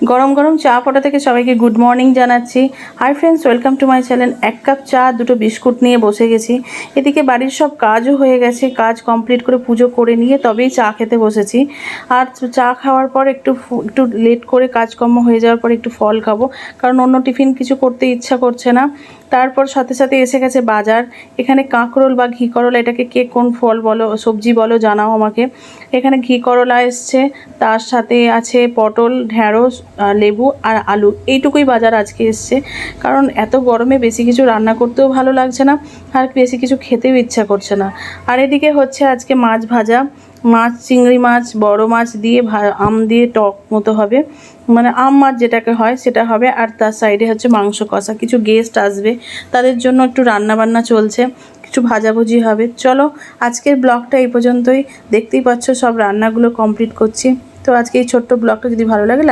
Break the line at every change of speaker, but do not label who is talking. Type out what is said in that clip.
গরম গরম চা পটা থেকে সবাইকে গুড মর্নিং জানাচ্ছি। Hi friends, welcome to my channel. 1 cup চা, 2টো বিস্কুট নিয়ে বসে গেছি। এদিকে বাড়ির সব কাজও হয়ে গেছে, কাজ কমপ্লিট করে পুজো করে নিয়ে তবেই চা খেতে বসেছি। আর চা খাওয়ার পর একটু লেট করে কাজকর্ম হয়ে যাওয়ার পর একটু ফল খাবো, কারণ অন্য টিফিন কিছু করতে ইচ্ছা করছে না। তারপর সাথে সাথে এসে গেছে বাজার। এখানে কাঁকরোল বা ঘি করলা, এটাকে কে কোন ফল বলো, সবজি বলো, জানাও আমাকে। এখানে ঘি করলা এসছে, তার সাথে আছে পটল, ঢ্যাঁড়স, লেবু আর আলু। এইটুকুই বাজার আজকে এসছে, কারণ এত গরমে বেশি কিছু রান্না করতেও ভালো লাগছে না, আর বেশি কিছু খেতেও ইচ্ছা করছে না। আর এদিকে হচ্ছে আজকে মাছ ভাজা, মাছ, চিংড়ি মাছ, বড় মাছ দিয়ে আম দিয়ে টক মতো হবে, মানে আম মাছ যেটাকে হয় সেটা হবে। আর তার সাইডে হচ্ছে মাংস কষা। কিছু গেস্ট আসবে, তাদের জন্য একটু রান্না বান্না চলছে, কিছু ভাজাভুজি হবে। চলো আজকের ব্লগটা এই পর্যন্তই। দেখতেই পাচ্ছ সব রান্নাগুলো কমপ্লিট করছি। তো আজকে এই ছোট্ট ব্লগটা যদি ভালো লাগে